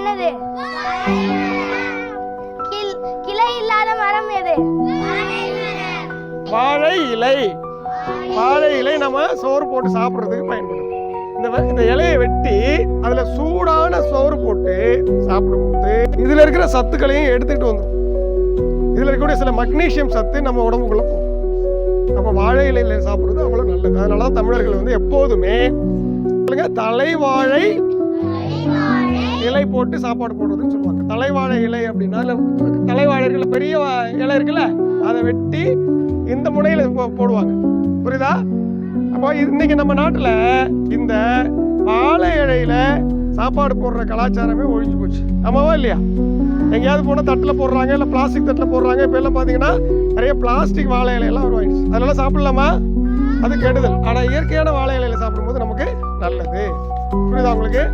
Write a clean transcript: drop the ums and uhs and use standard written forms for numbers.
என்னது? கிளை இல்லாத மரம் எது? வாழை இலை. வாழை இலை நம்ம சோறு போட்டு சாப்பிட்றதுக்கு பயன்படும். இந்த இலையை வெட்டி அதுல சூடான சோறு போட்டு சாப்பிடும்போது இதுல இருக்கிற சத்துக்களையும் எடுத்துக்கிட்டு வந்துடும். இதுல இருக்கக்கூடிய சில மக்னீசியம் சத்து நம்ம உடம்புக்குள்ள போகும். அப்ப வாழை இலையில சாப்பிடுறது அவ்வளவு நல்லது. அதனால தமிழர்கள் வந்து எப்போதுமே தலைவாழை இலை போட்டு சாப்பாடு போடுறதுன்னு சொல்லுவாங்க. தலைவாழை இலை அப்படின்னா தலைவாழை இருக்குல்ல, பெரிய இலை இருக்குல்ல, அதை வெட்டி இந்த முனையில போடுவாங்க. புரியுதா? அப்போ இன்னைக்கு நம்ம நாட்டுல இந்த வாழை இலையில சாப்பாடு போடுற கலாச்சாரமே ஒழிஞ்சு போச்சு. ஆமாவா இல்லையா? எங்கேயாவது போனா தட்டுல போடுறாங்க, இல்ல பிளாஸ்டிக் தட்டுல போடுறாங்க. இப்ப எல்லாம் பாத்தீங்கன்னா நிறைய பிளாஸ்டிக் வாழை இலையெல்லாம் உருவாயிடுச்சு. அதனால சாப்பிடலாமா? அது கெடுதல். ஆனா இயற்கையான வாழை இலையில சாப்பிடும்போது நமக்கு நல்லது. புரியுதா உங்களுக்கு?